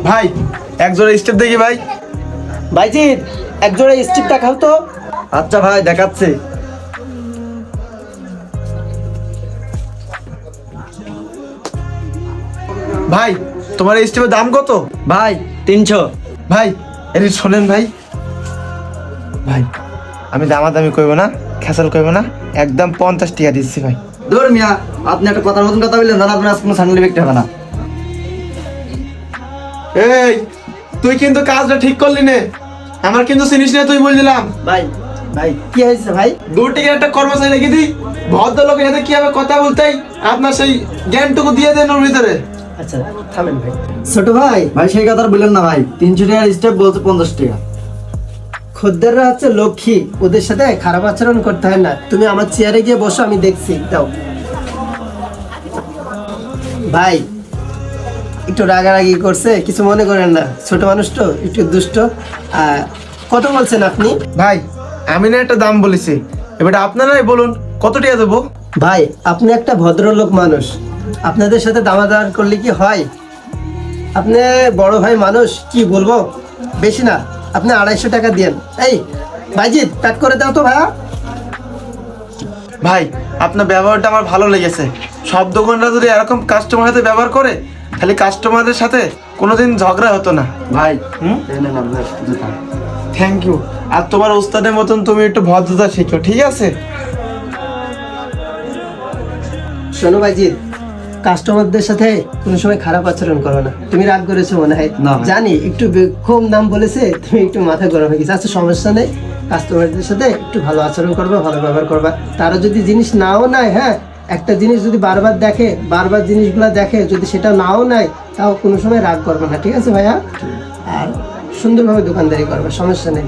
ভাই এক জোড়া স্টেপ দেখি ভাই। ভাইজিৎ এক জোড়া স্টিপ দেখাও তো। আচ্ছা ভাই দেখাচ্ছি। ভাই তোমার এই স্টেপের দাম কত? ভাই 300। ভাই এটি শোনেন ভাই, ভাই আমি দামাদামি করবো না, খেসাল করবো না, একদম 50 টাকা দিচ্ছি ভাই। দূর মিয়া, আপনি একটা কথার মতন কথা বললেন, আপনার আজ কোনো স্যান্ডেল বিক্রি হবে না। এই তুই কিন্তু কাজটা ঠিক করলি নে, আমার কিন্তু চিনিস না, তুই বলছিলাম। ভাই ভাই কি হয়েছে ভাই? 2 টাকার একটা কর্মচারী রেখে দিই, ভদ্রলোকের সাথে কিভাবে কথা বলতেই আপনার সেই জ্ঞানটুকু দিয়ে দেন ওর ভিতরে। আচ্ছা থামেন ভাই। ছোট ভাই, ভাই সেই কথা আর বললেন না ভাই, 300 টাকার স্টেপ বলছে 50 টাকা। খদ্দেররা হচ্ছে লক্ষ্মী, ওদের সাথে খারাপ আচরণ করতে হয় না। তুমি আমার চেয়ারে গিয়ে বসো, আমি দেখছি। দাও ভাই, একটু রাগারাগি করছে, কিছু মনে করেন না, ছোট মানুষ তো একটু দুষ্ট। কত বলছেন আপনি? ভাই আমি না একটা দাম বলেছি, এবার আপনারাই বলুন কত টাকা দেবো। ভাই আপনি একটা ভদ্রলোক মানুষ, আপনাদের সাথে দামাদার করলে কি হয়? আপনি বড় ভাই মানুষ, কি বলবো, বেশি না, আপনি 250 টাকা দেন। এই ভাইজিৎ প্যাক করে দাও তো ভাইয়া। ভাই আপনার ব্যবহারটা আমার ভালো লেগেছে, সব দোকানরা যদি এরকম কাস্টমার সাথে ব্যবহার করে তাহলে কাস্টমারদের সাথে কোনোদিন ঝগড়া হতো না। ভাই হুম, এই নেন আপনার জুতা। Thank you. আর তোমার ওস্তাদের মতন তুমি একটু ভদ্রতা শিখো, ঠিক আছে? শোনো ভাইজিৎ, কাস্টমারদের সাথে কোনো সময় খারাপ আচরণ করো না। তুমি রাগ করেছো মনে হয়, না ভাই। জানি একটু কম দাম বলেছে, তুমি একটু মাথা গরম হয়ে গেছে। আচ্ছা সমস্যা নেই, কাস্টমারদের সাথে একটু ভালো আচরণ করবা, ভালো ব্যবহার করবা। তারা যদি জিনিস নাও নেয়, হ্যাঁ, একটা জিনিস যদি বারবার দেখে, বারবার জিনিসগুলো দেখে, যদি সেটা নাও নেয়, তাও কোনো সময় রাগ করবে না, ঠিক আছে ভাইয়া? আর সুন্দরভাবে দোকানদারি করবে, সমস্যা নেই।